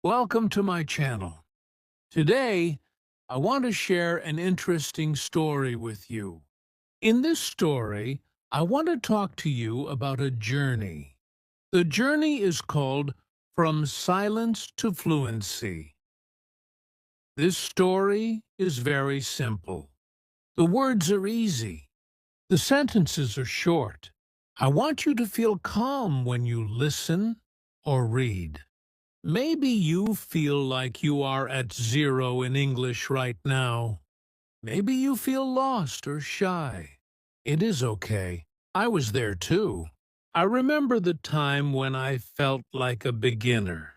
Welcome to my channel. Today, I want to share an interesting story with you. In this story, I want to talk to you about a journey. The journey is called From Silence to Fluency. This story is very simple. The words are easy. The sentences are short. I want you to feel calm when you listen or read. Maybe you feel like you are at zero in English right now. Maybe you feel lost or shy. It is okay. I was there too. I remember the time when I felt like a beginner.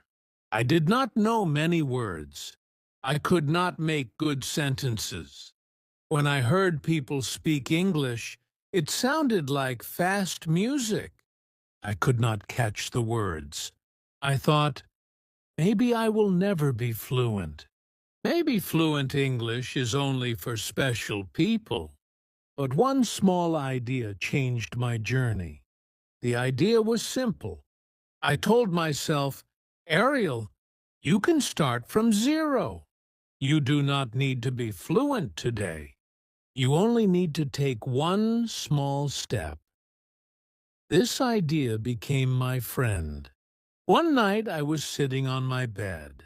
I did not know many words. I could not make good sentences. When I heard people speak English, it sounded like fast music. I could not catch the words. I thought, maybe I will never be fluent. Maybe fluent English is only for special people. But one small idea changed my journey. The idea was simple. I told myself, Ariel, you can start from zero. You do not need to be fluent today. You only need to take one small step. This idea became my friend. One night I was sitting on my bed.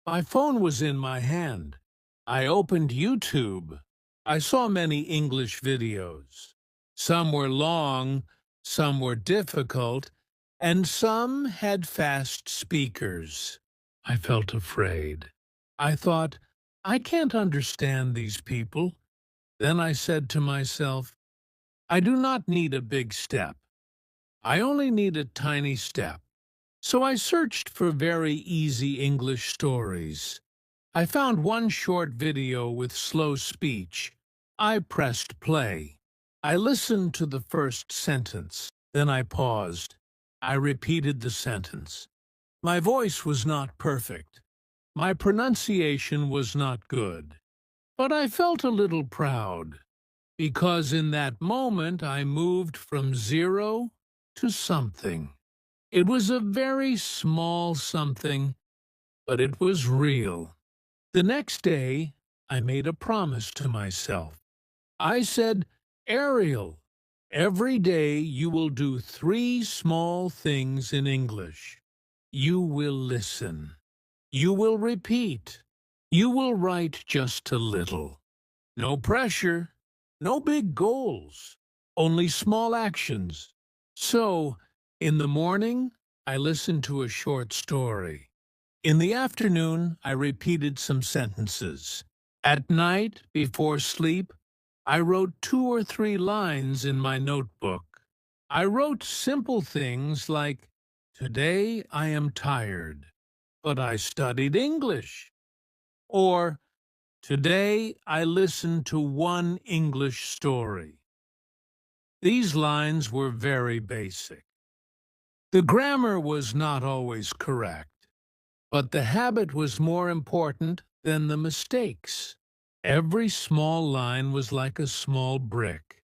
My phone was in my hand. I opened YouTube. I saw many English videos. Some were long, some were difficult, and some had fast speakers. I felt afraid. I thought, I can't understand these people. Then I said to myself, I do not need a big step. I only need a tiny step. So I searched for very easy English stories. I found one short video with slow speech. I pressed play. I listened to the first sentence. Then I paused. I repeated the sentence. My voice was not perfect. My pronunciation was not good. But I felt a little proud, because in that moment I moved from zero to something. It was a very small something, but it was real. The next day, I made a promise to myself. I said, Ariel, every day you will do 3 small things in English. You will listen. You will repeat. You will write just a little. No pressure, no big goals, only small actions. So, in the morning, I listened to a short story. In the afternoon, I repeated some sentences. At night, before sleep, I wrote 2 or 3 lines in my notebook. I wrote simple things like, Today I am tired, but I studied English. Or, Today I listened to one English story. These lines were very basic. The grammar was not always correct, but the habit was more important than the mistakes. Every small line was like a small brick.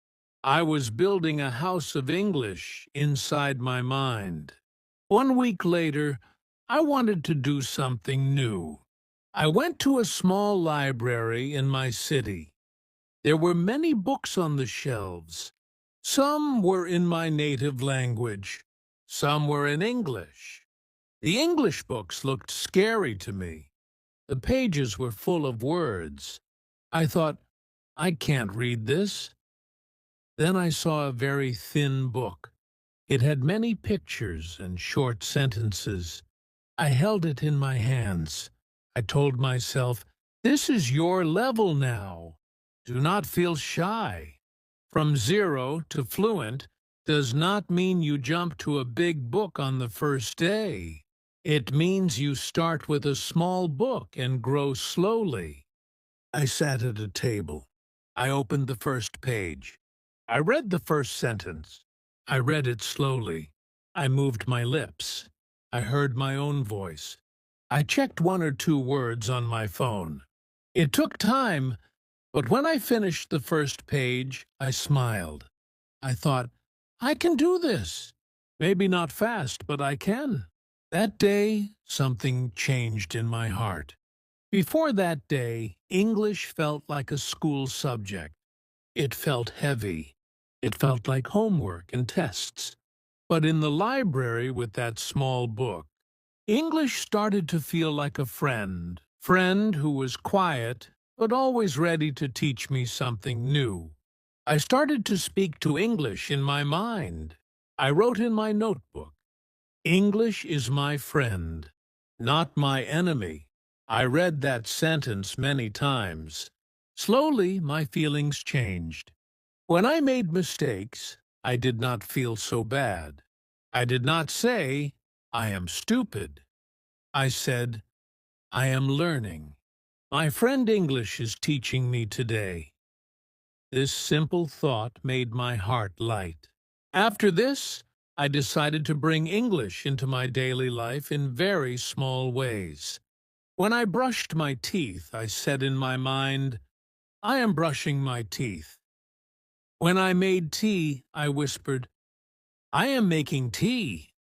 I was building a house of English inside my mind. 1 week later, I wanted to do something new. I went to a small library in my city. There were many books on the shelves. Some were in my native language. Some were in English. The English books looked scary to me. The pages were full of words. I thought, I can't read this. Then I saw a very thin book. It had many pictures and short sentences. I held it in my hands. I told myself, this is your level now. Do not feel shy. From zero to fluent does not mean you jump to a big book on the first day. It means you start with a small book and grow slowly. I sat at a table. I opened the first page. I read the first sentence. I read it slowly. I moved my lips. I heard my own voice. I checked 1 or 2 words on my phone. It took time, but when I finished the first page, I smiled. I thought, I can do this. Maybe not fast, but I can. That day, something changed in my heart. Before that day, English felt like a school subject. It felt heavy. It felt like homework and tests. But in the library with that small book, English started to feel like a friend who was quiet, but always ready to teach me something new. I started to speak to English in my mind. I wrote in my notebook, English is my friend, not my enemy. I read that sentence many times. Slowly, my feelings changed. When I made mistakes, I did not feel so bad. I did not say, I am stupid. I said, I am learning. My friend English is teaching me today. This simple thought made my heart light. After this, I decided to bring English into my daily life in very small ways. When I brushed my teeth, I said in my mind, I am brushing my teeth. When I made tea, I whispered, I am making tea.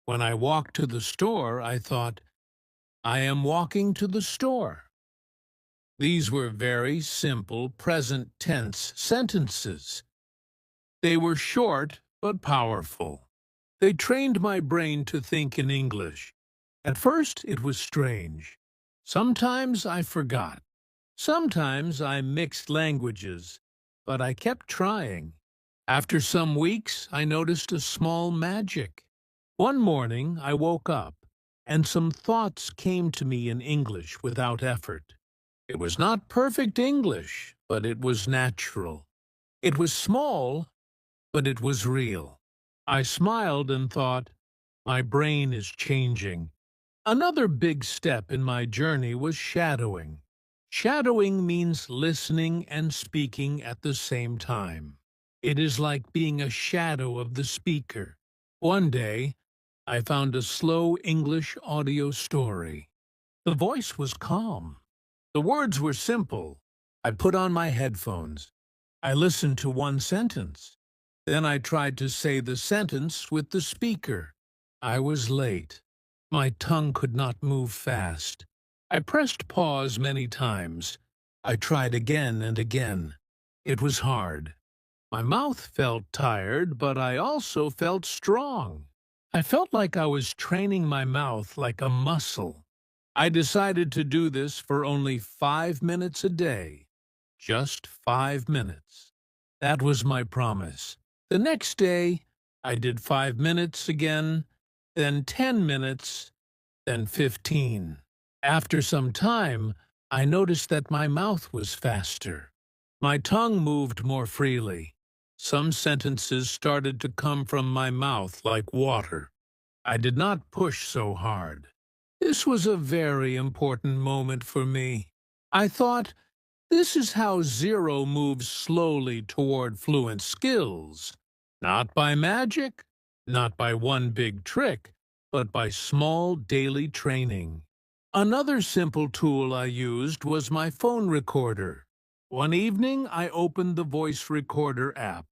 When I walked to the store, I thought, I am walking to the store. These were very simple present tense sentences. They were short but powerful. They trained my brain to think in English. At first it was strange. Sometimes I forgot. Sometimes I mixed languages, but I kept trying. After some weeks, I noticed a small magic. One morning, I woke up, and some thoughts came to me in English without effort. It was not perfect English, but it was natural. It was small, but it was real. I smiled and thought, my brain is changing. Another big step in my journey was shadowing. Shadowing means listening and speaking at the same time. It is like being a shadow of the speaker. One day, I found a slow English audio story. The voice was calm. The words were simple. I put on my headphones. I listened to one sentence. Then I tried to say the sentence with the speaker. I was late. My tongue could not move fast. I pressed pause many times. I tried again and again. It was hard. My mouth felt tired, but I also felt strong. I felt like I was training my mouth like a muscle. I decided to do this for only 5 minutes a day. Just 5 minutes. That was my promise. The next day, I did 5 minutes again, then 10 minutes, then 15. After some time, I noticed that my mouth was faster. My tongue moved more freely. Some sentences started to come from my mouth like water. I did not push so hard. This was a very important moment for me. I thought, this is how Zero moves slowly toward fluent skills. Not by magic, not by one big trick, but by small daily training. Another simple tool I used was my phone recorder. One evening, I opened the voice recorder app.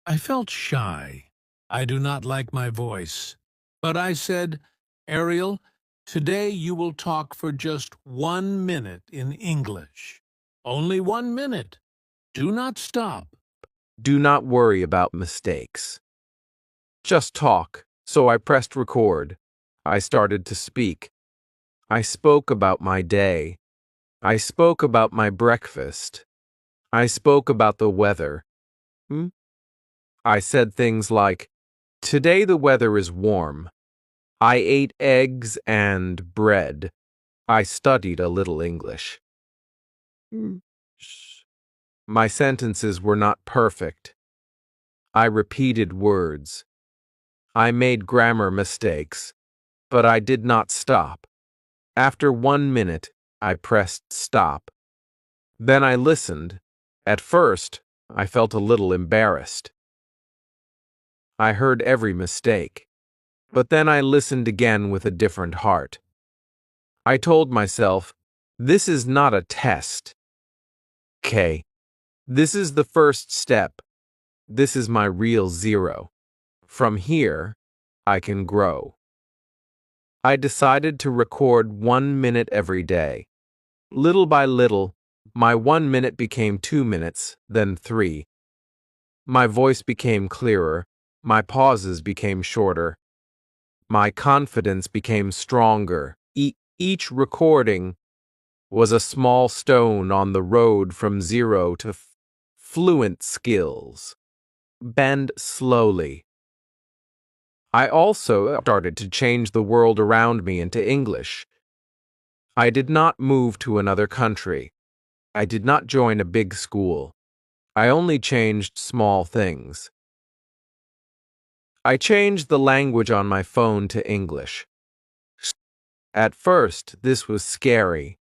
I felt shy. I do not like my voice. But I said, Ariel, today you will talk for just 1 minute in English. Only 1 minute. Do not stop. Do not worry about mistakes. Just talk. So I pressed record. I started to speak. I spoke about my day. I spoke about my breakfast. I spoke about the weather. I said things like, today the weather is warm. I ate eggs and bread. I studied a little English. My sentences were not perfect. I repeated words. I made grammar mistakes, but I did not stop. After 1 minute, I pressed stop. Then I listened. At first, I felt a little embarrassed. I heard every mistake, but then I listened again with a different heart. I told myself, this is not a test. Okay, this is the first step. This is my real zero. From here, I can grow. I decided to record 1 minute every day. Little by little, my 1 minute became 2 minutes, then 3. My voice became clearer, my pauses became shorter. My confidence became stronger. Each recording was a small stone on the road from zero to fluent skills. Bend slowly. I also started to change the world around me into English. I did not move to another country. I did not join a big school. I only changed small things. I changed the language on my phone to English. At first, this was scary.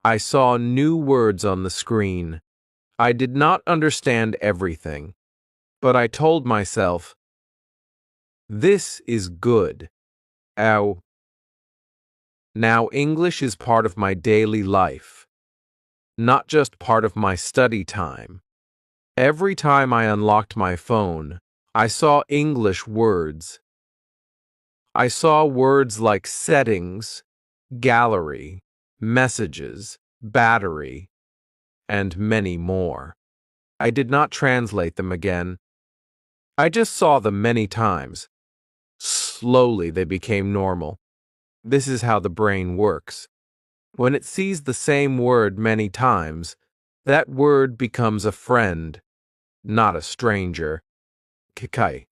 I saw new words on the screen. I did not understand everything, but I told myself, this is good. Ow. Now English is part of my daily life, not just part of my study time. Every time I unlocked my phone, I saw English words. I saw words like settings, gallery, messages, battery, and many more. I did not translate them again. I just saw them many times. Slowly they became normal. This is how the brain works. When it sees the same word many times, that word becomes a friend, not a stranger. Kikai.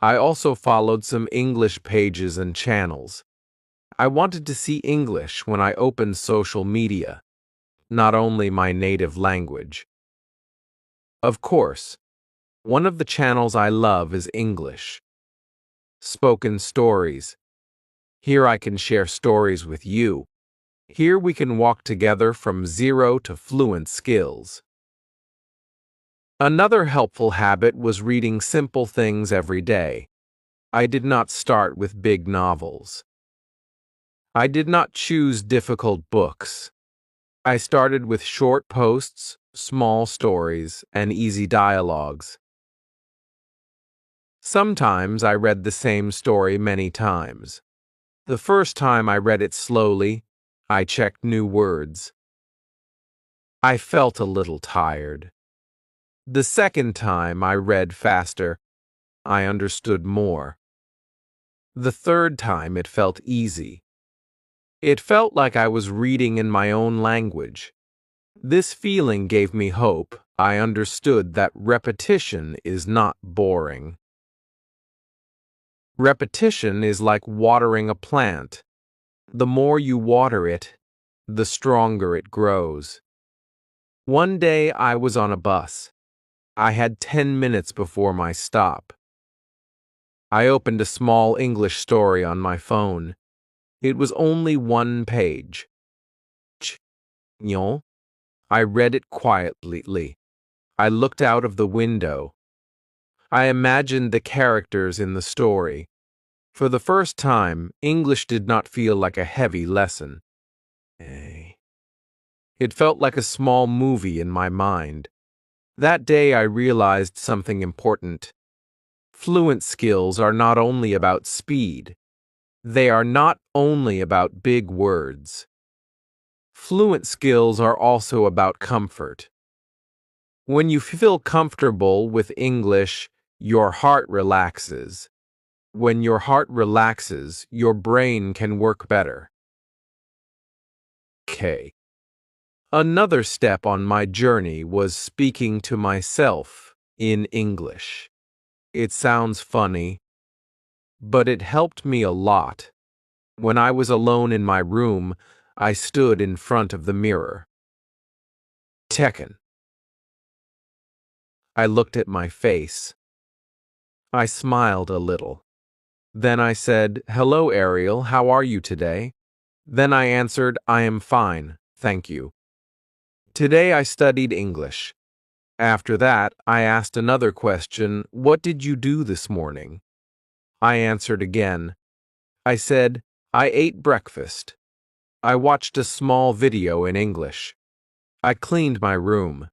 I also followed some English pages and channels. I wanted to see English when I opened social media, not only my native language. Of course, one of the channels I love is English. Spoken Stories. Here I can share stories with you. Here we can walk together from zero to fluent skills. Another helpful habit was reading simple things every day. I did not start with big novels. I did not choose difficult books. I started with short posts, small stories, and easy dialogues. Sometimes I read the same story many times. The first time I read it slowly, I checked new words. I felt a little tired. The second time I read faster, I understood more. The third time it felt easy. It felt like I was reading in my own language. This feeling gave me hope. I understood that repetition is not boring. Repetition is like watering a plant. The more you water it, the stronger it grows. One day I was on a bus. I had 10 minutes before my stop. I opened a small English story on my phone. It was only 1 page. I read it quietly. I looked out of the window. I imagined the characters in the story. For the first time, English did not feel like a heavy lesson. It felt like a small movie in my mind. That day I realized something important. Fluent skills are not only about speed. They are not only about big words. Fluent skills are also about comfort. When you feel comfortable with English, your heart relaxes. When your heart relaxes, your brain can work better. K. Another step on my journey was speaking to myself in English. It sounds funny, but it helped me a lot. When I was alone in my room, I stood in front of the mirror. Tekken. I looked at my face. I smiled a little. Then I said, "Hello, Ariel, how are you today?" Then I answered, "I am fine, thank you." Today I studied English. After that, I asked another question, "What did you do this morning?" I answered again. I said, "I ate breakfast." I watched a small video in English. I cleaned my room.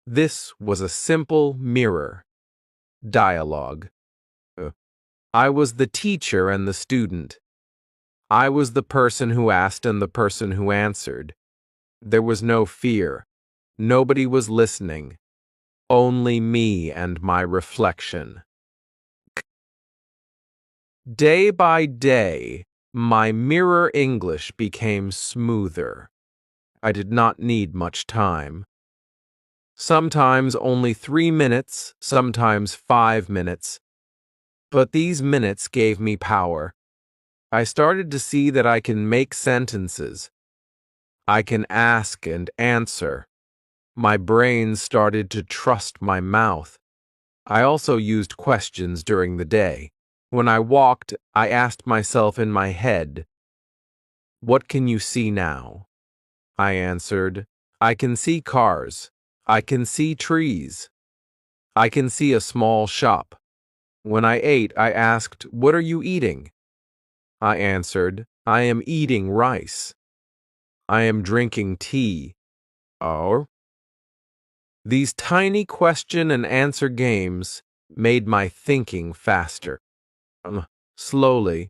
This was a simple mirror. Dialogue. I was the teacher and the student. I was the person who asked and the person who answered. There was no fear. Nobody was listening. Only me and my reflection. Day by day, my mirror English became smoother. I did not need much time. Sometimes only 3 minutes, sometimes 5 minutes. But these minutes gave me power. I started to see that I can make sentences. I can ask and answer. My brain started to trust my mouth. I also used questions during the day. When I walked, I asked myself in my head, "What can you see now?" I answered, "I can see cars. I can see trees. I can see a small shop." When I ate, I asked, "What are you eating?" I answered, "I am eating rice. I am drinking tea." Oh. These tiny question and answer games made my thinking faster. Slowly,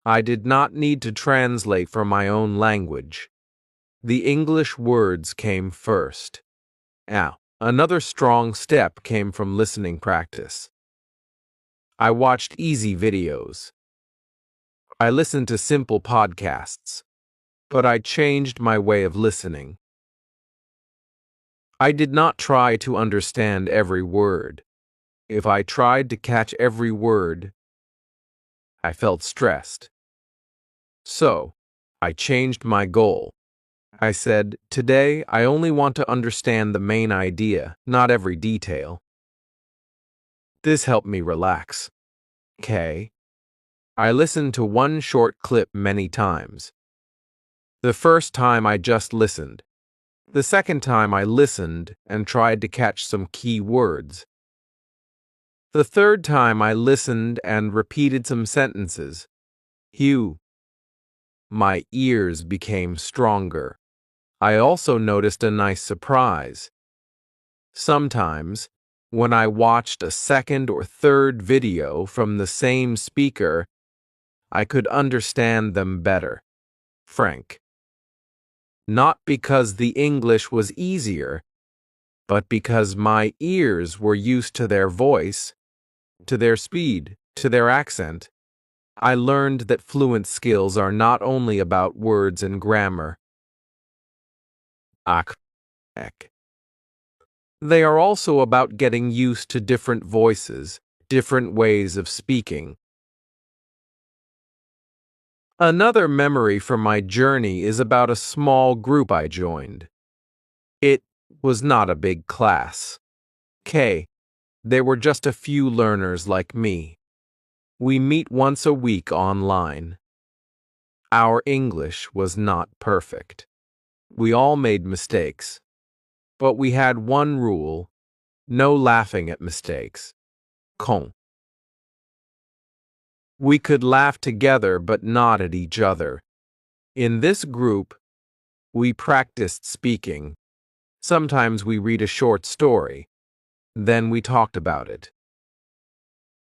I did not need to translate from my own language. The English words came first. Now, another strong step came from listening practice. I watched easy videos. I listened to simple podcasts, but I changed my way of listening. I did not try to understand every word. If I tried to catch every word, I felt stressed. So, I changed my goal. I said, "Today, I only want to understand the main idea, not every detail." This helped me relax. Okay. I listened to one short clip many times. The first time I just listened. The second time I listened and tried to catch some key words. The third time I listened and repeated some sentences. Hugh. My ears became stronger. I also noticed a nice surprise. Sometimes, when I watched a second or third video from the same speaker, I could understand them better. Frank. Not because the English was easier, but because my ears were used to their voice, to their speed, to their accent. I learned that fluent skills are not only about words and grammar. They are also about getting used to different voices, different ways of speaking. Another memory from my journey is about a small group I joined. It was not a big class. There were just a few learners like me. We meet once a week online. Our English was not perfect. We all made mistakes. But we had one rule: no laughing at mistakes. We could laugh together but not at each other. In this group, we practiced speaking. Sometimes we read a short story. Then we talked about it.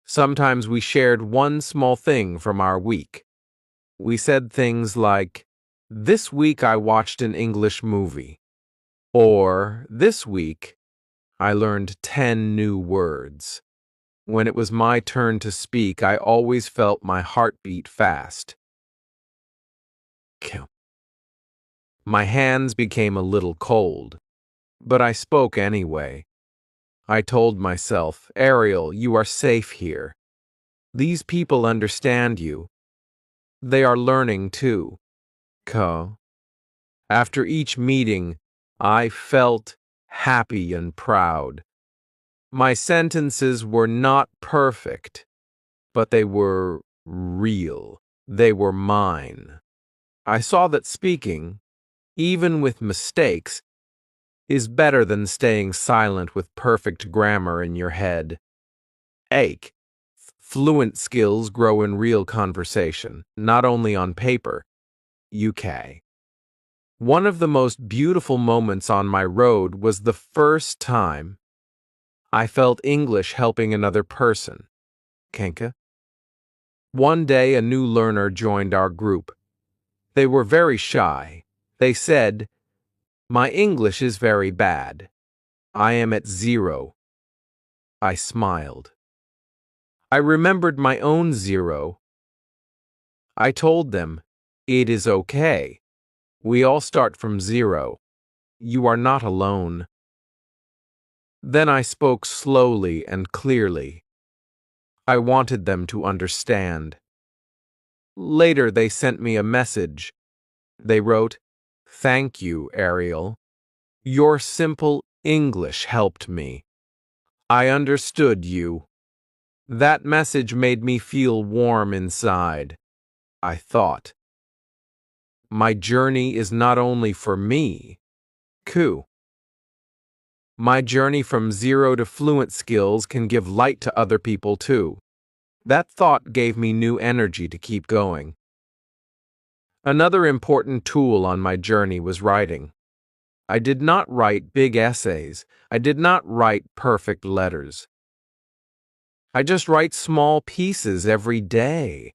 Sometimes we shared one small thing from our week. We said things like, "This week I watched an English movie." Or, "This week I learned 10 new words." When it was my turn to speak, I always felt my heart beat fast. My hands became a little cold, but I spoke anyway. I told myself, "Ariel, you are safe here. These people understand you. They are learning too." After each meeting, I felt happy and proud. My sentences were not perfect, but they were real. They were mine. I saw that speaking, even with mistakes, is better than staying silent with perfect grammar in your head. Fluent skills grow in real conversation, not only on paper. UK. One of the most beautiful moments on my road was the first time I felt English helping another person. Kenka. One day a new learner joined our group. They were very shy. They said, "My English is very bad. I am at 0. I smiled. I remembered my own 0. I told them, "It is okay. We all start from 0. You are not alone." Then I spoke slowly and clearly. I wanted them to understand. Later they sent me a message. They wrote, "Thank you, Ariel. Your simple English helped me. I understood you." That message made me feel warm inside. I thought, my journey is not only for me. My journey from 0 to fluent skills can give light to other people too. That thought gave me new energy to keep going. Another important tool on my journey was writing. I did not write big essays. I did not write perfect letters. I just write small pieces every day.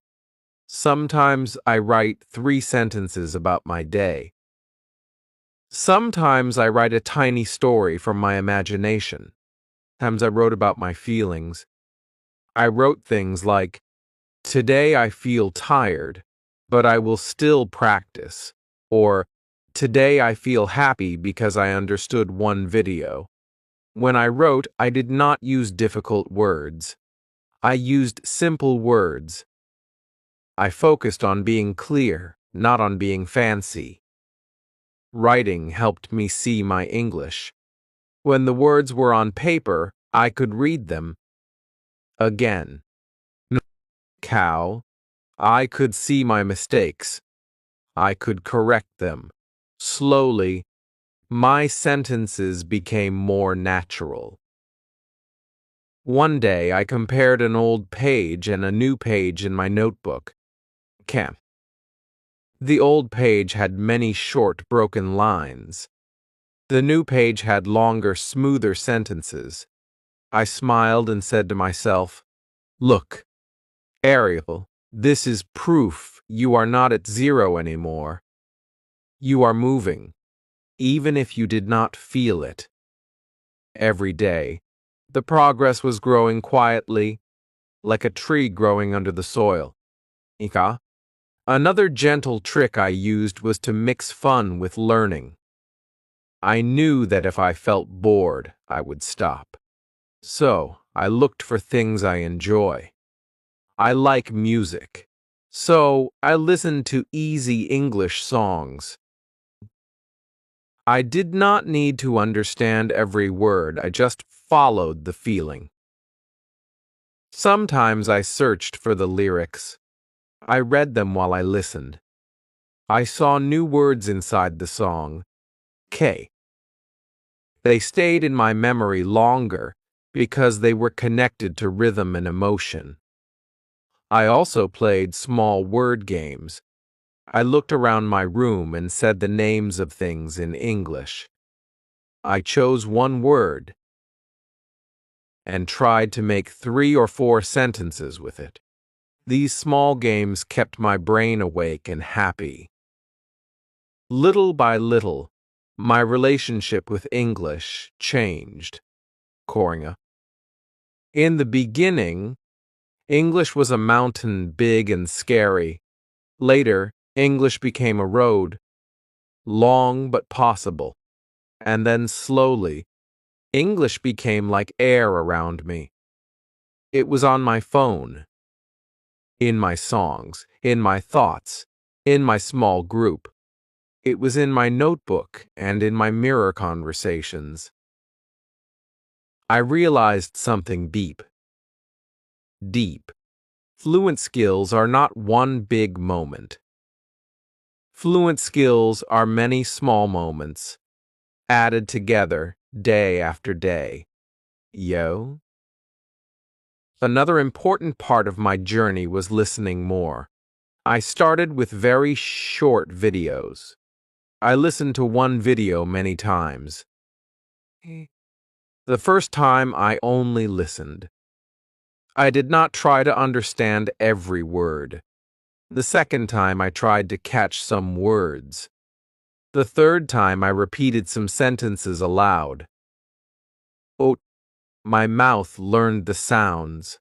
Sometimes I write 3 sentences about my day. Sometimes I write a tiny story from my imagination. Sometimes I wrote about my feelings. I wrote things like, "Today I feel tired, but I will still practice," or "Today I feel happy because I understood one video." When I wrote, I did not use difficult words. I used simple words. I focused on being clear, not on being fancy. Writing helped me see my English. When the words were on paper, I could read them. Again. Cow. I could see my mistakes. I could correct them. Slowly, my sentences became more natural. One day, I compared an old page and a new page in my notebook. The old page had many short, broken lines. The new page had longer, smoother sentences. I smiled and said to myself, "Look, Ariel, this is proof you are not at 0 anymore. You are moving, even if you did not feel it." Every day, the progress was growing quietly, like a tree growing under the soil. Another gentle trick I used was to mix fun with learning. I knew that if I felt bored, I would stop. So, I looked for things I enjoy. I like music, so I listened to easy English songs. I did not need to understand every word, I just followed the feeling. Sometimes I searched for the lyrics. I read them while I listened. I saw new words inside the song. They stayed in my memory longer because they were connected to rhythm and emotion. I also played small word games. I looked around my room and said the names of things in English. I chose one word and tried to make 3 or 4 sentences with it. These small games kept my brain awake and happy. Little by little, my relationship with English changed. In the beginning, English was a mountain big and scary. Later, English became a road, long but possible. And then slowly, English became like air around me. It was on my phone, in my songs, in my thoughts, in my small group. It was in my notebook and in my mirror conversations. I realized something deep. Fluent skills are not one big moment. Fluent skills are many small moments, added together day after day. Another important part of my journey was listening more. I started with very short videos. I listened to one video many times. The first time I only listened. I did not try to understand every word. The second time I tried to catch some words. The third time I repeated some sentences aloud. Oh, my mouth learned the sounds.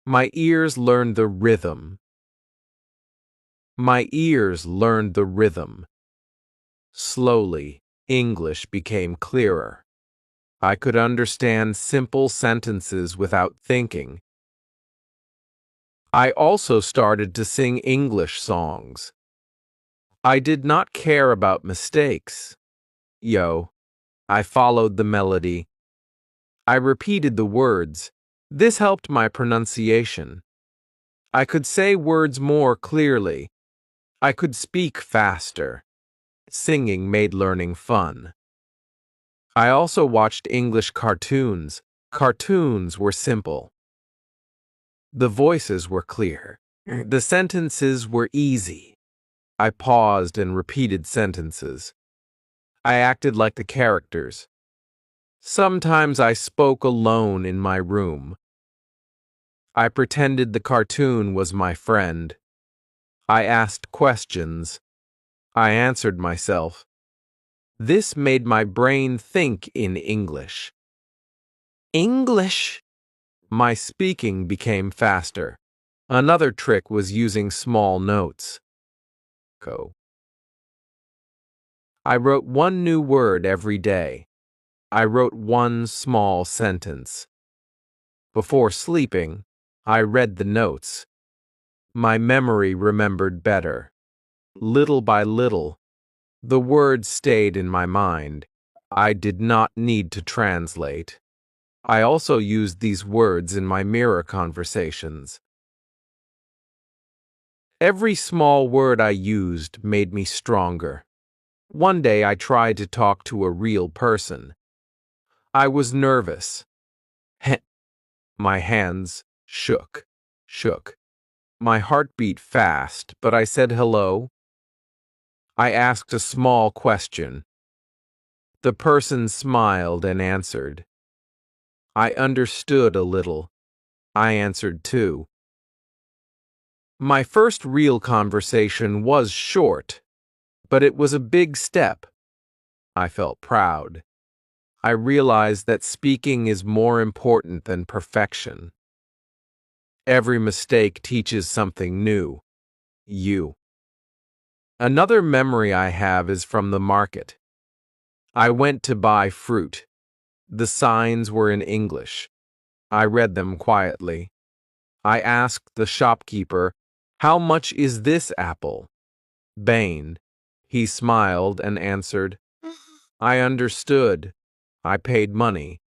My ears learned the rhythm. My ears learned the rhythm. Slowly, English became clearer. I could understand simple sentences without thinking. I also started to sing English songs. I did not care about mistakes. I followed the melody. I repeated the words. This helped my pronunciation. I could say words more clearly. I could speak faster. Singing made learning fun. I also watched English cartoons. Cartoons were simple. The voices were clear. The sentences were easy. I paused and repeated sentences. I acted like the characters. Sometimes I spoke alone in my room. I pretended the cartoon was my friend. I asked questions. I answered myself. This made my brain think in English. English! My speaking became faster. Another trick was using small notes. I wrote one new word every day. I wrote one small sentence. Before sleeping, I read the notes. My memory remembered better. Little by little, the words stayed in my mind. I did not need to translate. I also used these words in my mirror conversations. Every small word I used made me stronger. One day I tried to talk to a real person. I was nervous. My hands shook. My heart beat fast, but I said hello. I asked a small question. The person smiled and answered. I understood a little. I answered too. My first real conversation was short, but it was a big step. I felt proud. I realized that speaking is more important than perfection. Every mistake teaches something new. Another memory I have is from the market. I went to buy fruit. The signs were in English. I read them quietly. I asked the shopkeeper, "How much is this apple?" Bain. He smiled and answered, "I understood. I paid money."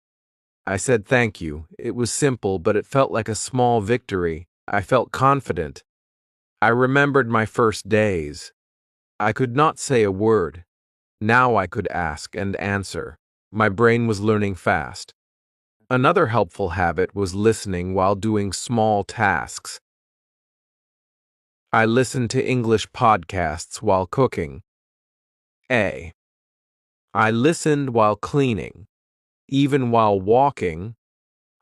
I said thank you. It was simple, but it felt like a small victory. I felt confident. I remembered my first days. I could not say a word. Now I could ask and answer. My brain was learning fast. Another helpful habit was listening while doing small tasks. I listened to English podcasts while cooking. I listened while cleaning. Even while walking,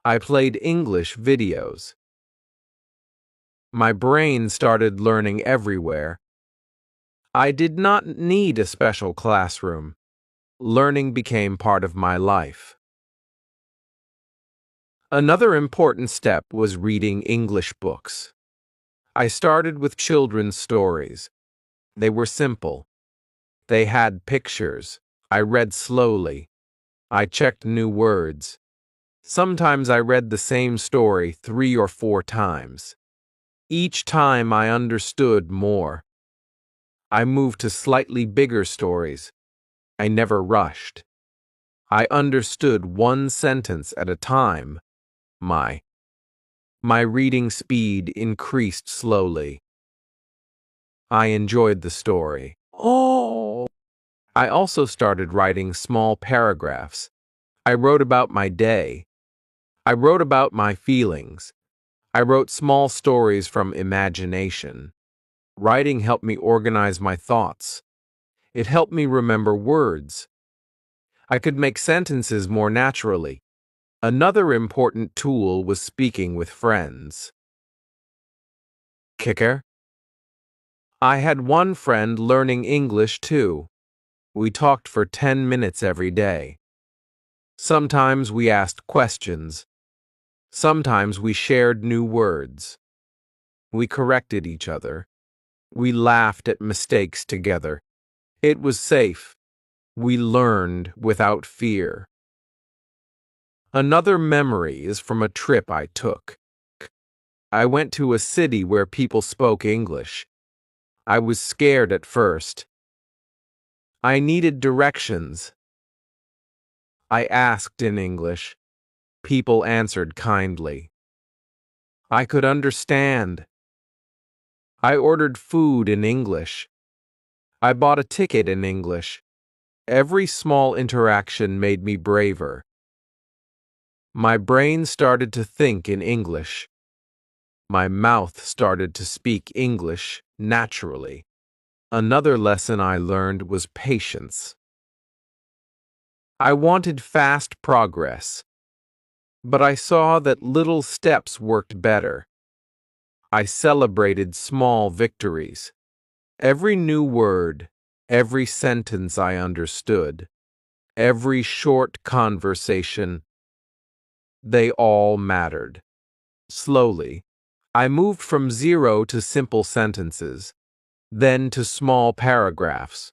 I played English videos. My brain started learning everywhere. I did not need a special classroom. Learning became part of my life. Another important step was reading English books. I started with children's stories. They were simple. They had pictures. I read slowly. I checked new words. Sometimes I read the same story 3 or 4 times. Each time I understood more. I moved to slightly bigger stories. I never rushed. I understood one sentence at a time. My reading speed increased slowly. I enjoyed the story. I also started writing small paragraphs. I wrote about my day. I wrote about my feelings. I wrote small stories from imagination. Writing helped me organize my thoughts. It helped me remember words. I could make sentences more naturally. Another important tool was speaking with friends. Kicker: I had one friend learning English too. We talked for 10 minutes every day. Sometimes we asked questions. Sometimes we shared new words. We corrected each other. We laughed at mistakes together. It was safe. We learned without fear. Another memory is from a trip I took. I went to a city where people spoke English. I was scared at first. I needed directions. I asked in English. People answered kindly. I could understand. I ordered food in English. I bought a ticket in English. Every small interaction made me braver. My brain started to think in English. My mouth started to speak English naturally. Another lesson I learned was patience. I wanted fast progress, but I saw that little steps worked better. I celebrated small victories. Every new word, every sentence I understood, every short conversation, they all mattered. Slowly, I moved from 0 to simple sentences, then to small paragraphs,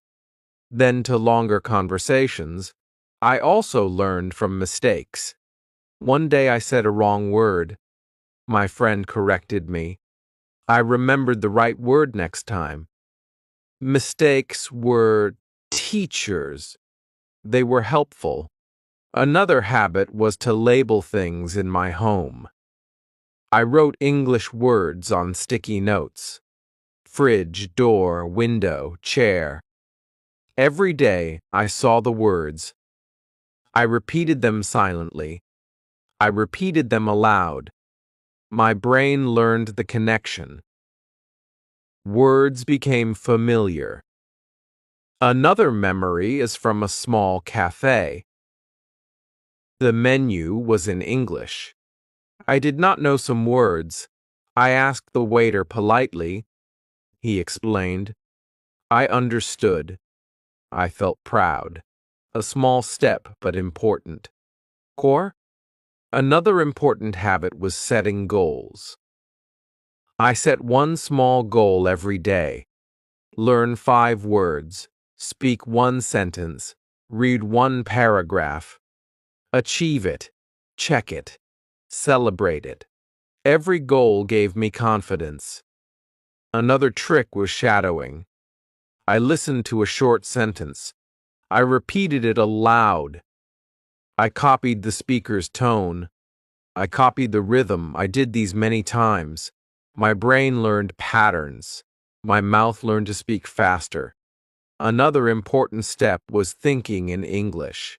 then to longer conversations. I also learned from mistakes. One day I said a wrong word. My friend corrected me. I remembered the right word next time. Mistakes were teachers. They were helpful. Another habit was to label things in my home. I wrote English words on sticky notes. Fridge, door, window, chair. Every day I saw the words. I repeated them silently. I repeated them aloud. My brain learned the connection. Words became familiar. Another memory is from a small cafe. The menu was in English. I did not know some words. I asked the waiter politely. He explained. I understood. I felt proud. A small step, but important. Another important habit was setting goals. I set one small goal every day. Learn 5 words, speak 1 sentence, read 1 paragraph. Achieve it, check it, celebrate it. Every goal gave me confidence. Another trick was shadowing. I listened to a short sentence. I repeated it aloud. I copied the speaker's tone. I copied the rhythm. I did these many times. My brain learned patterns. My mouth learned to speak faster. Another important step was thinking in English.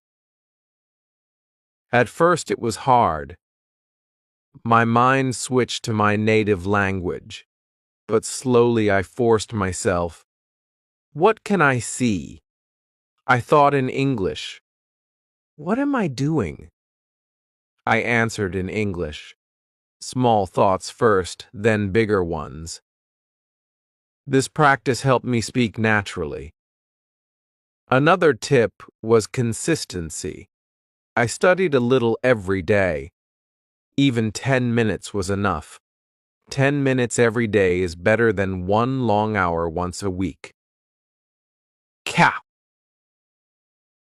At first it was hard. My mind switched to my native language, but slowly I forced myself. What can I see? I thought in English. What am I doing? I answered in English. Small thoughts first, then bigger ones. This practice helped me speak naturally. Another tip was consistency. I studied a little every day. Even 10 minutes was enough. 10 minutes every day is better than 1 long hour once a week. Cap.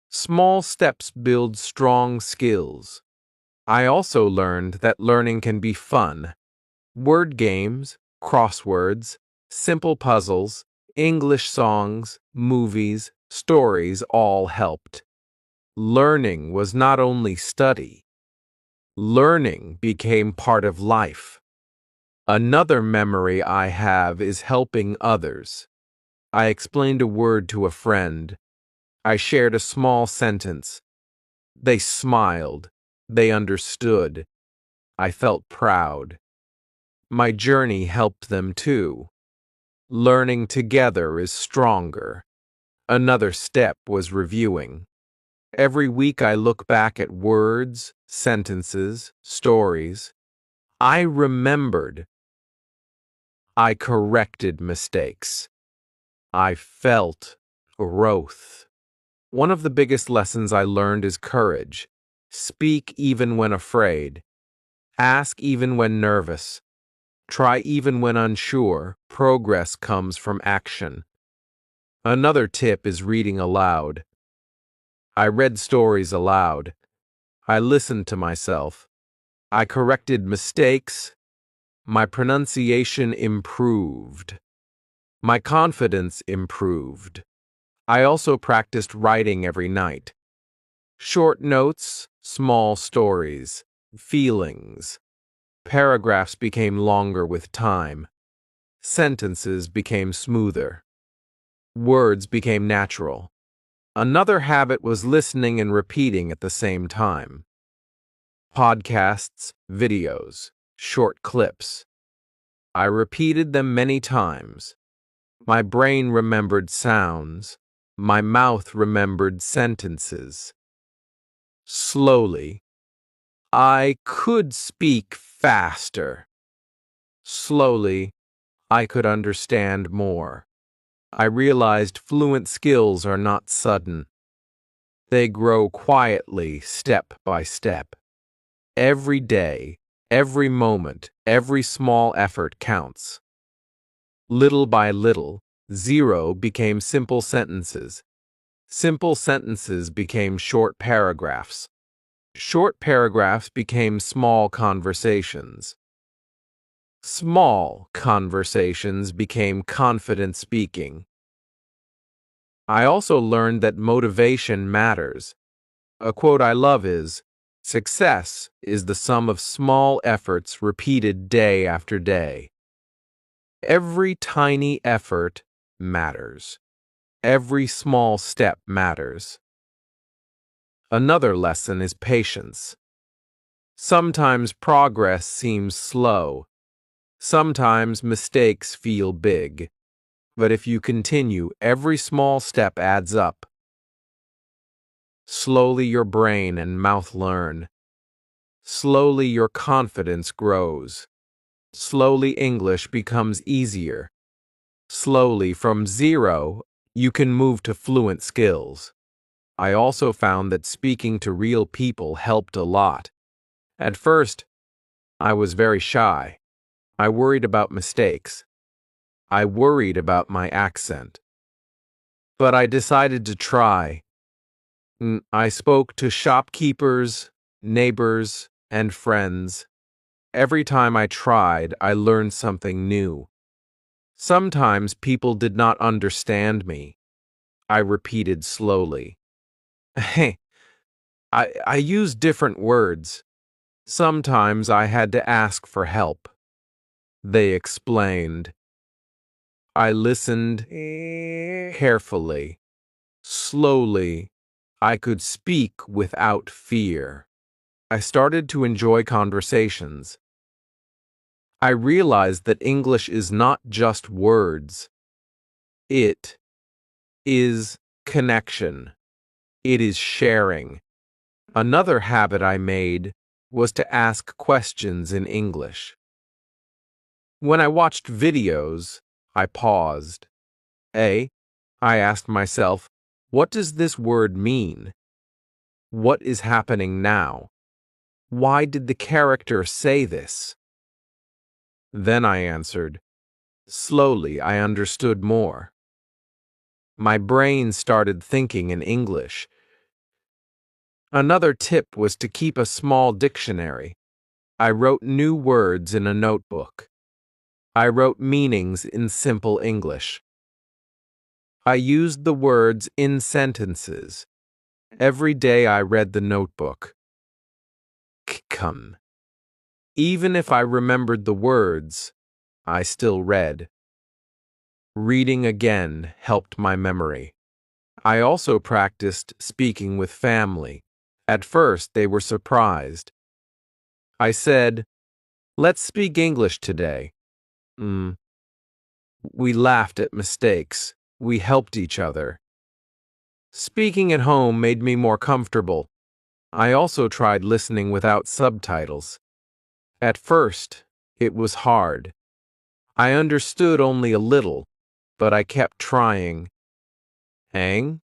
Small steps build strong skills. I also learned that learning can be fun. Word games, crosswords, simple puzzles, English songs, movies, stories all helped. Learning was not only study. Learning became part of life. Another memory I have is helping others. I explained a word to a friend. I shared a small sentence. They smiled. They understood. I felt proud. My journey helped them too. Learning together is stronger. Another step was reviewing. Every week I look back at words, sentences, stories. I remembered. I corrected mistakes. I felt growth. One of the biggest lessons I learned is courage. Speak even when afraid. Ask even when nervous. Try even when unsure. Progress comes from action. Another tip is reading aloud. I read stories aloud. I listened to myself. I corrected mistakes. My pronunciation improved. My confidence improved. I also practiced writing every night. Short notes, small stories, feelings. Paragraphs became longer with time. Sentences became smoother. Words became natural. Another habit was listening and repeating at the same time. Podcasts, videos, short clips. I repeated them many times. My brain remembered sounds. My mouth remembered sentences. Slowly, I could speak faster. Slowly, I could understand more. I realized fluent skills are not sudden. They grow quietly, step by step. Every day, every moment, every small effort counts. Little by little, zero became simple sentences. Simple sentences became short paragraphs. Short paragraphs became small conversations. Small conversations became confident speaking. I also learned that motivation matters. A quote I love is, "Success is the sum of small efforts repeated day after day." Every tiny effort matters. Every small step matters. Another lesson is patience. Sometimes progress seems slow. Sometimes mistakes feel big. But if you continue, every small step adds up. Slowly your brain and mouth learn. Slowly your confidence grows. Slowly English becomes easier. Slowly from zero, you can move to fluent skills. I also found that speaking to real people helped a lot. At first, I was very shy. I worried about mistakes. I worried about my accent. But I decided to try. I spoke to shopkeepers, neighbors, and friends. Every time I tried, I learned something new. Sometimes people did not understand me. I repeated slowly. Hey, I used different words. Sometimes I had to ask for help. They explained. I listened carefully. Slowly, I could speak without fear. I started to enjoy conversations. I realized that English is not just words. It is connection. It is sharing. Another habit I made was to ask questions in English. When I watched videos, I paused. I asked myself, what does this word mean? What is happening now? Why did the character say this? Then I answered. Slowly, I understood more. My brain started thinking in English. Another tip was to keep a small dictionary. I wrote new words in a notebook. I wrote meanings in simple English. I used the words in sentences. Every day I read the notebook. Come. Even if I remembered the words, I still read. Reading again helped my memory. I also practiced speaking with family. At first, they were surprised. I said, "Let's speak English today." We laughed at mistakes. We helped each other. Speaking at home made me more comfortable. I also tried listening without subtitles. At first, it was hard. I understood only a little, but I kept trying. Hang?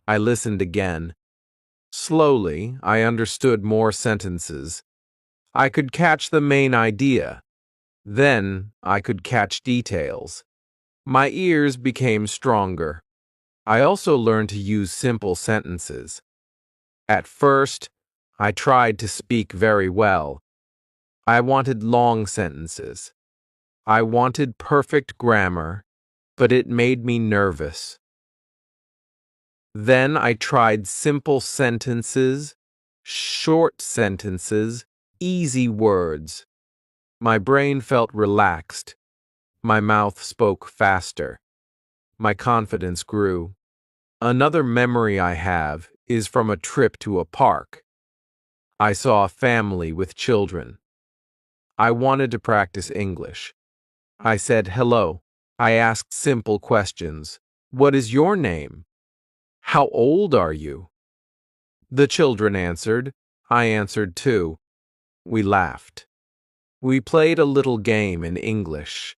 I listened again. Slowly, I understood more sentences. I could catch the main idea. Then I could catch details. My ears became stronger. I also learned to use simple sentences. At first, I tried to speak very well. I wanted long sentences. I wanted perfect grammar, but it made me nervous. Then I tried simple sentences, short sentences, easy words. My brain felt relaxed. My mouth spoke faster. My confidence grew. Another memory I have is from a trip to a park. I saw a family with children. I wanted to practice English. I said hello. I asked simple questions. What is your name? How old are you? The children answered. I answered too. We laughed. We played a little game in English.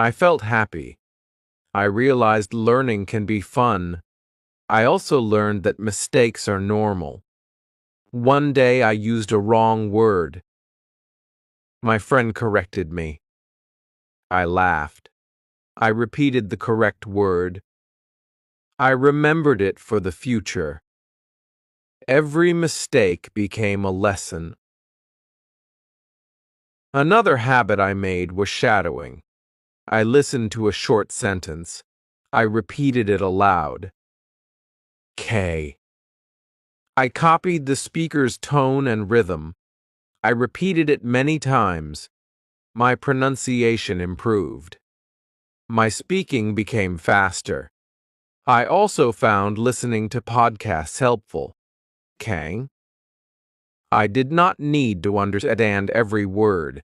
I felt happy. I realized learning can be fun. I also learned that mistakes are normal. One day I used a wrong word. My friend corrected me. I laughed. I repeated the correct word. I remembered it for the future. Every mistake became a lesson. Another habit I made was shadowing. I listened to a short sentence. I repeated it aloud. K. I copied the speaker's tone and rhythm. I repeated it many times. My pronunciation improved. My speaking became faster. I also found listening to podcasts helpful. Kang. I did not need to understand every word.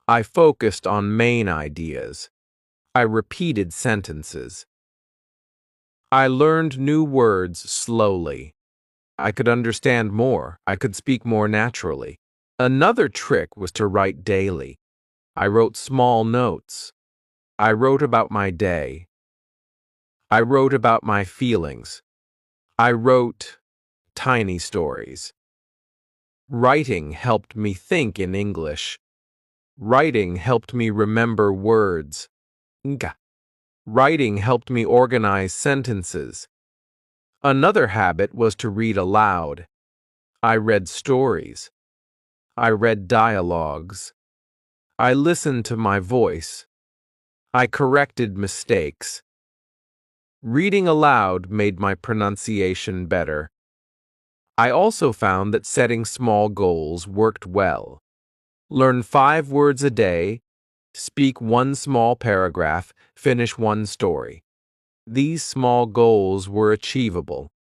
I focused on main ideas. I repeated sentences. I learned new words slowly. I could understand more. I could speak more naturally. Another trick was to write daily. I wrote small notes. I wrote about my day. I wrote about my feelings. I wrote tiny stories. Writing helped me think in English. Writing helped me remember words. Nga. Writing helped me organize sentences. Another habit was to read aloud. I read stories. I read dialogues. I listened to my voice. I corrected mistakes. Reading aloud made my pronunciation better. I also found that setting small goals worked well. Learn 5 words a day, speak 1 small paragraph, finish 1 story. These small goals were achievable.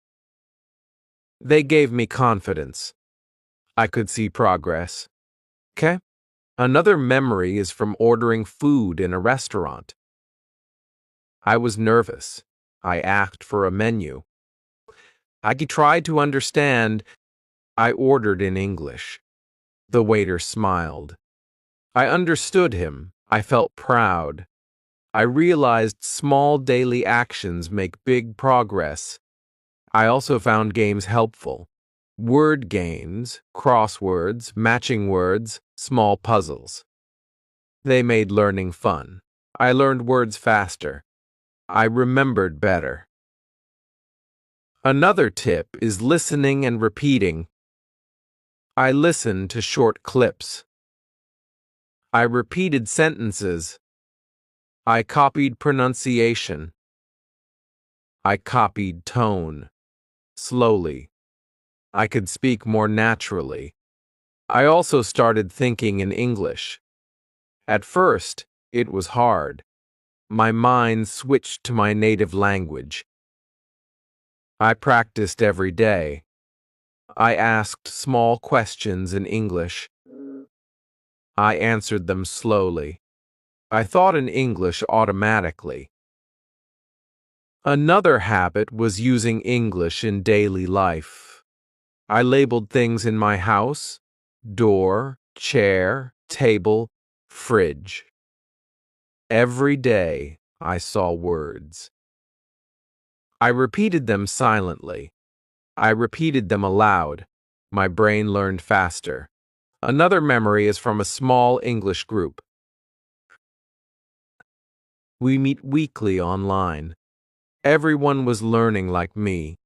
They gave me confidence. I could see progress. Okay? Another memory is from ordering food in a restaurant. I was nervous. I asked for a menu. I tried to understand. I ordered in English. The waiter smiled. I understood him. I felt proud. I realized small daily actions make big progress. I also found games helpful. Word games, crosswords, matching words, small puzzles. They made learning fun. I learned words faster. I remembered better. Another tip is listening and repeating. I listened to short clips. I repeated sentences. I copied pronunciation. I copied tone. Slowly. I could speak more naturally. I also started thinking in English. At first, it was hard. My mind switched to my native language. I practiced every day. I asked small questions in English. I answered them slowly. I thought in English automatically. Another habit was using English in daily life. I labeled things in my house: door, chair, table, fridge. Every day, I saw words. I repeated them silently. I repeated them aloud. My brain learned faster. Another memory is from a small English group. We meet weekly online. Everyone was learning like me.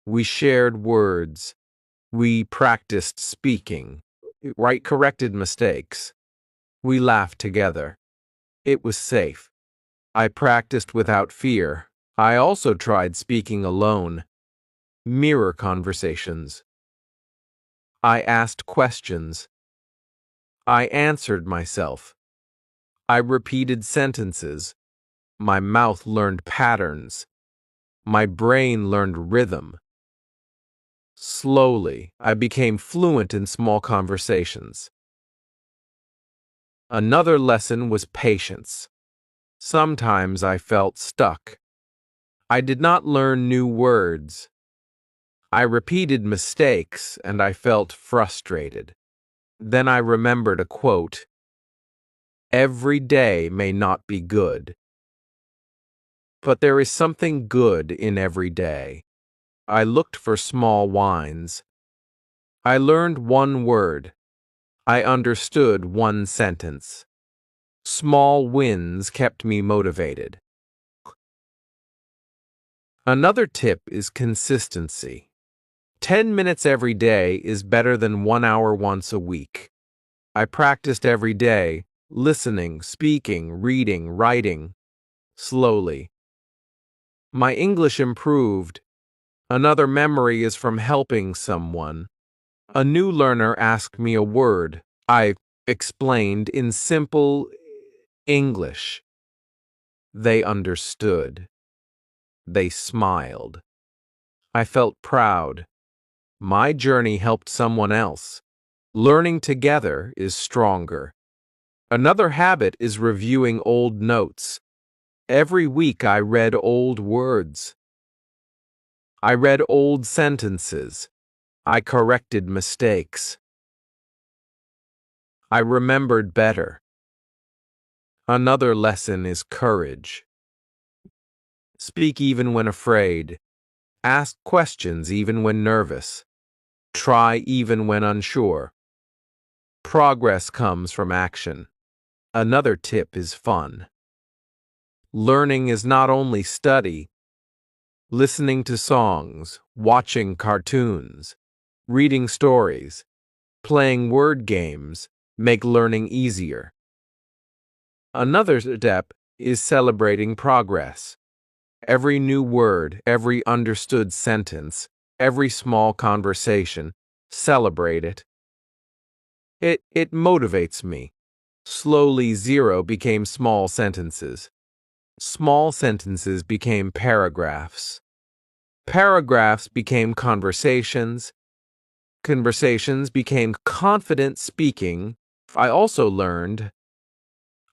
We shared words. We practiced speaking. Corrected mistakes. We laughed together. It was safe. I practiced without fear. I also tried speaking alone. Mirror conversations. I asked questions. I answered myself. I repeated sentences. My mouth learned patterns. My brain learned rhythm. Slowly, I became fluent in small conversations. Another lesson was patience. Sometimes I felt stuck. I did not learn new words. I repeated mistakes and I felt frustrated. Then I remembered a quote: "Every day may not be good, but there is something good in every day." I looked for small wins. I learned one word. I understood one sentence. Small wins kept me motivated. Another tip is consistency. 10 minutes every day is better than 1 hour once a week. I practiced every day, listening, speaking, reading, writing. Slowly. My English improved. Another memory is from helping someone. A new learner asked me a word. I explained in simple English. They understood. They smiled. I felt proud. My journey helped someone else. Learning together is stronger. Another habit is reviewing old notes. Every week I read old words. I read old sentences. I corrected mistakes. I remembered better. Another lesson is courage. Speak even when afraid. Ask questions even when nervous. Try even when unsure. Progress comes from action. Another tip is fun. Learning is not only study. Listening to songs, watching cartoons, reading stories, playing word games make learning easier. Another step is celebrating progress. Every new word, every understood sentence, every small conversation, celebrate it. It motivates me. Slowly, zero became small sentences. Small sentences became paragraphs. Paragraphs became conversations. Conversations became confident speaking. I also learned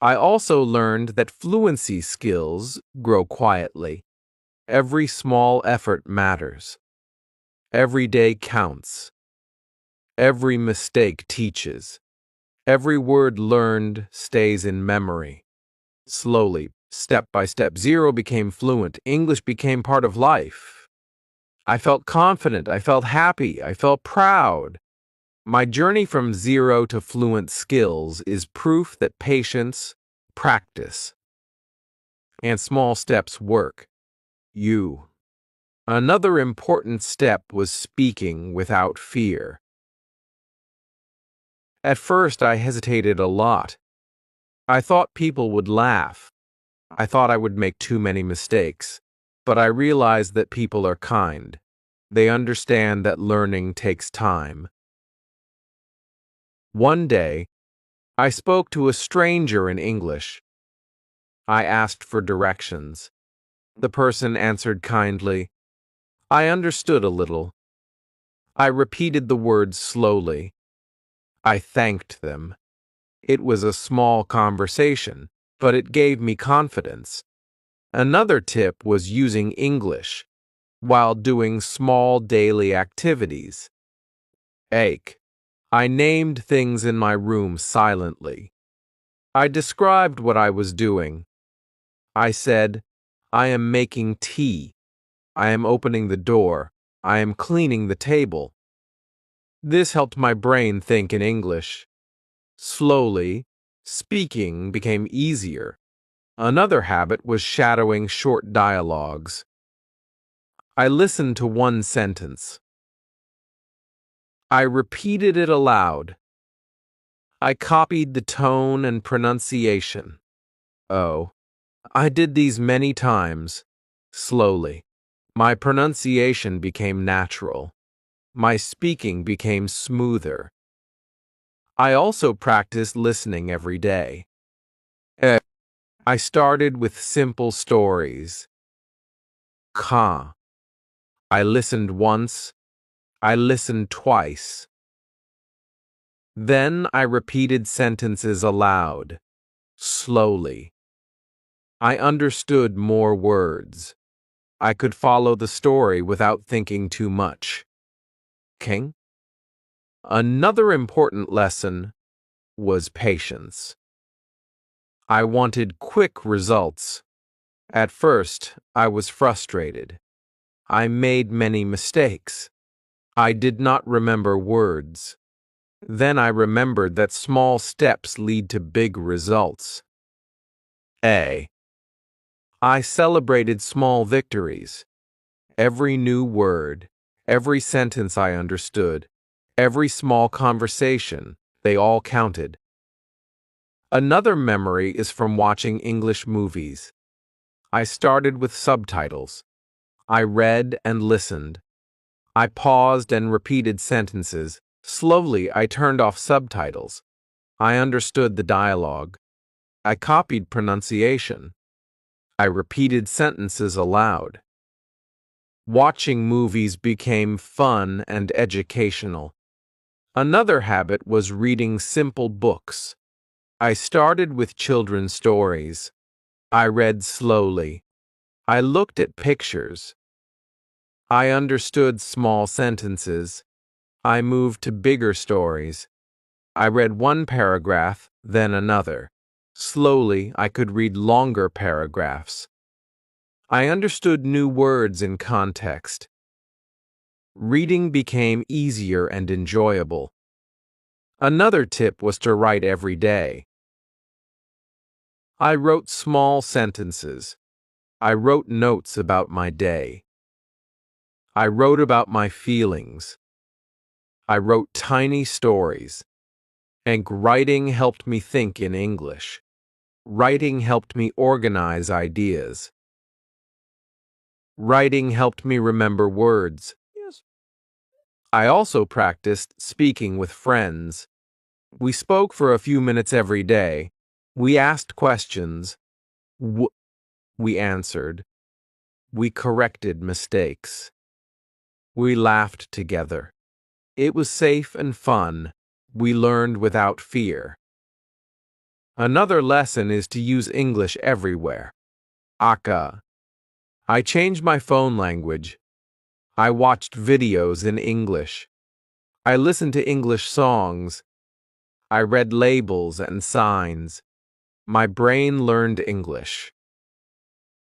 that fluency skills grow quietly. Every small effort matters. Every day counts. Every mistake teaches. Every word learned stays in memory. Slowly, step by step, zero became fluent. English became part of life. I felt confident. I felt happy. I felt proud. My journey from zero to fluent skills is proof that patience, practice, and small steps work. Another important step was speaking without fear. At first, I hesitated a lot. I thought people would laugh. I thought I would make too many mistakes. But I realized that people are kind. They understand that learning takes time. One day, I spoke to a stranger in English. I asked for directions. The person answered kindly. I understood a little. I repeated the words slowly. I thanked them. It was a small conversation, but it gave me confidence. Another tip was using English while doing small daily activities. I named things in my room silently. I described what I was doing. I said, I am making tea. I am opening the door. I am cleaning the table. This helped my brain think in English. Slowly, speaking became easier. Another habit was shadowing short dialogues. I listened to one sentence. I repeated it aloud. I copied the tone and pronunciation. Oh, I did these many times. Slowly, my pronunciation became natural. My speaking became smoother. I also practiced listening every day. I started with simple stories. Ka. I listened once. I listened twice. Then I repeated sentences aloud, slowly. I understood more words. I could follow the story without thinking too much. King? Another important lesson was patience. I wanted quick results. At first, I was frustrated. I made many mistakes. I did not remember words. Then I remembered that small steps lead to big results. I celebrated small victories. Every new word, every sentence I understood, every small conversation, they all counted. Another memory is from watching English movies. I started with subtitles. I read and listened. I paused and repeated sentences. Slowly, I turned off subtitles. I understood the dialogue. I copied pronunciation. I repeated sentences aloud. Watching movies became fun and educational. Another habit was reading simple books. I started with children's stories. I read slowly. I looked at pictures. I understood small sentences. I moved to bigger stories. I read one paragraph, then another. Slowly, I could read longer paragraphs. I understood new words in context. Reading became easier and enjoyable. Another tip was to write every day. I wrote small sentences. I wrote notes about my day. I wrote about my feelings. I wrote tiny stories. And writing helped me think in English. Writing helped me organize ideas. Writing helped me remember words. Yes. I also practiced speaking with friends. We spoke for a few minutes every day. We asked questions. We answered. We corrected mistakes. We laughed together. It was safe and fun. We learned without fear. Another lesson is to use English everywhere. Aka. I changed my phone language. I watched videos in English. I listened to English songs. I read labels and signs. My brain learned English.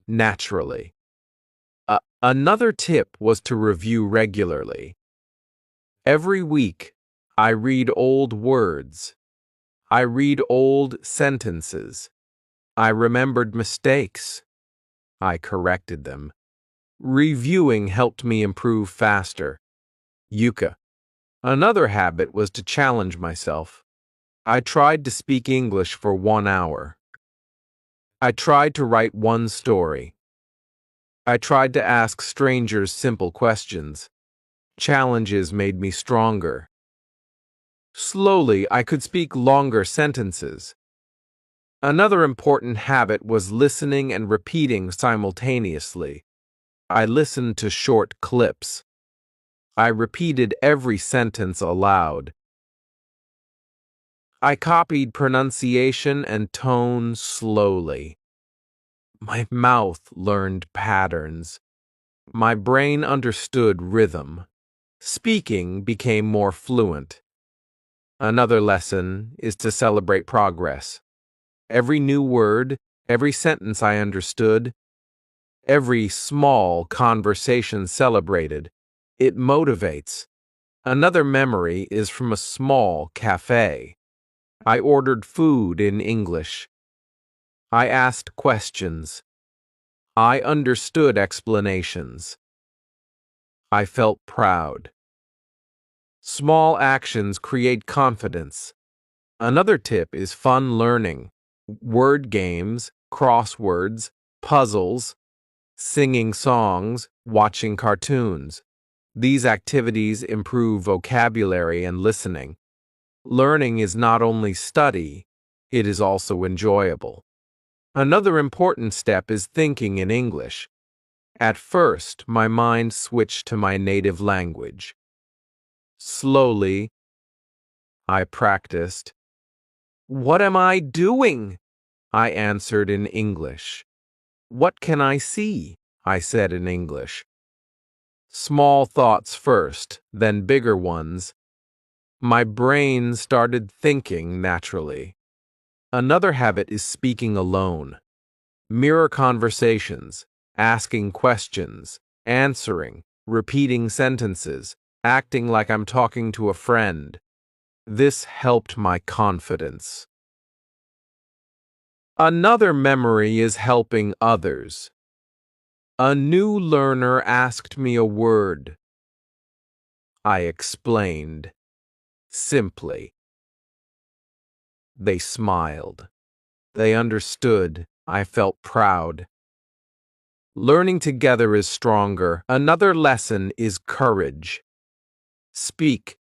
Naturally. Another tip was to review regularly. Every week, I read old words. I read old sentences. I remembered mistakes. I corrected them. Reviewing helped me improve faster. Yuka. Another habit was to challenge myself. I tried to speak English for 1 hour. I tried to write one story. I tried to ask strangers simple questions. Challenges made me stronger. Slowly, I could speak longer sentences. Another important habit was listening and repeating simultaneously. I listened to short clips. I repeated every sentence aloud. I copied pronunciation and tone slowly. My mouth learned patterns. My brain understood rhythm. Speaking became more fluent. Another lesson is to celebrate progress. Every new word, Every sentence I understood, every small conversation celebrated. It motivates. Another memory is from a small cafe. I ordered food in English. I asked questions. I understood explanations. I felt proud. Small actions create confidence. Another tip is fun learning. Word games, crosswords, puzzles, singing songs, watching cartoons. These activities improve vocabulary and listening. Learning is not only study, it is also enjoyable. Another important step is thinking in English. At first, my mind switched to my native language. Slowly, I practiced. "What am I doing?" I answered in English. "What can I see?" I said in English. Small thoughts first, then bigger ones. My brain started thinking naturally. Another habit is speaking alone. Mirror conversations, asking questions, answering, repeating sentences, acting like I'm talking to a friend. This helped my confidence. Another memory is helping others. A new learner asked me a word. I explained simply. They smiled. They understood. I felt proud. Learning together is stronger. Another lesson is courage. Speak,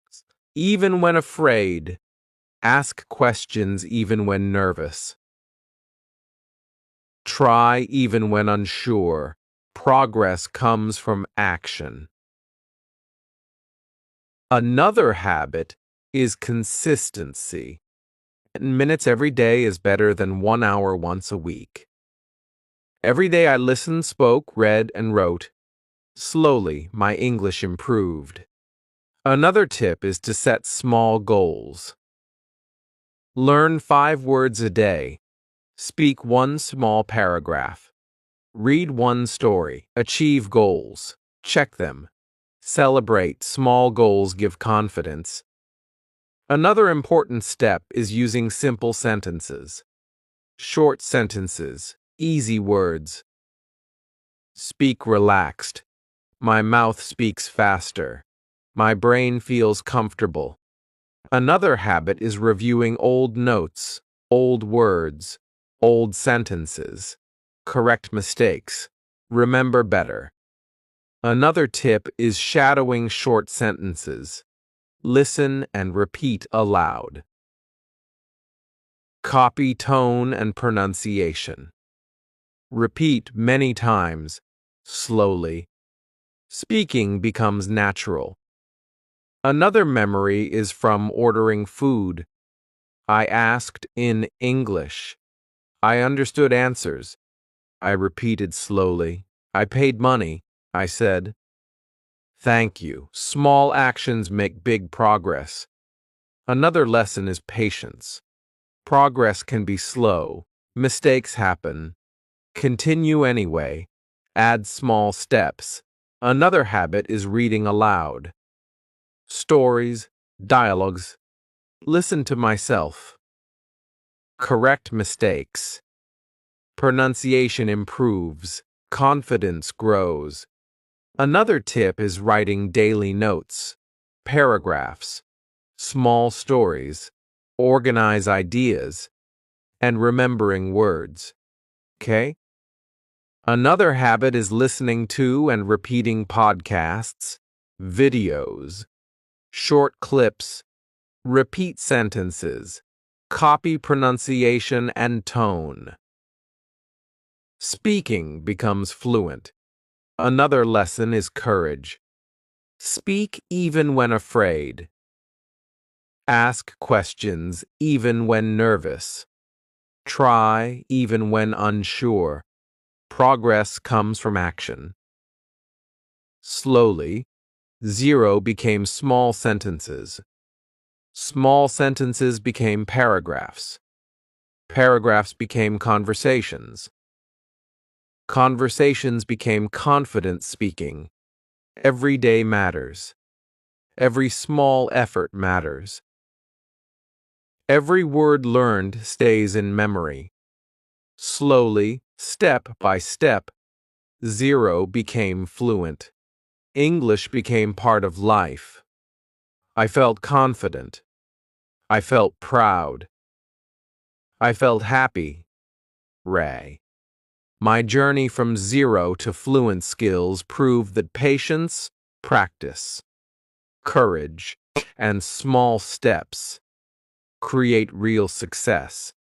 even when afraid. Ask questions even when nervous. Try even when unsure. Progress comes from action. Another habit is consistency. 10 minutes every day is better than 1 hour once a week. Every day I listened, spoke, read, and wrote. Slowly, my English improved. Another tip is to set small goals. Learn 5 words a day. Speak 1 small paragraph. Read 1 story. Achieve goals. Check them. Celebrate small goals give confidence. Another important step is using simple sentences. Short sentences, easy words. Speak relaxed. My mouth speaks faster. My brain feels comfortable. Another habit is reviewing old notes, old words, old sentences. Correct mistakes. Remember better. Another tip is shadowing short sentences. Listen and repeat aloud. Copy tone and pronunciation. Repeat many times, slowly. Speaking becomes natural. Another memory is from ordering food. I asked in English. I understood answers. I repeated slowly. I paid money. I said, "Thank you." Small actions make big progress. Another lesson is patience. Progress can be slow. Mistakes happen. Continue anyway. Add small steps. Another habit is reading aloud. Stories, dialogues. Listen to myself. Correct mistakes. Pronunciation improves. Confidence grows. Another tip is writing daily notes, paragraphs, small stories, organize ideas, and remembering words. Okay? Another habit is listening to and repeating podcasts, videos, short clips, repeat sentences, copy pronunciation and tone. Speaking becomes fluent. Another lesson is courage. Speak even when afraid. Ask questions even when nervous. Try even when unsure. Progress comes from action. Slowly, 0 became small sentences. Small sentences became paragraphs. Paragraphs became conversations. Conversations became confident speaking. Every day matters. Every small effort matters. Every word learned stays in memory. Slowly, step by step, Zero became fluent. English became part of life. I felt confident. I felt proud. I felt happy. Ray. My journey from zero to fluent skills proved that patience, practice, courage, and small steps create real success.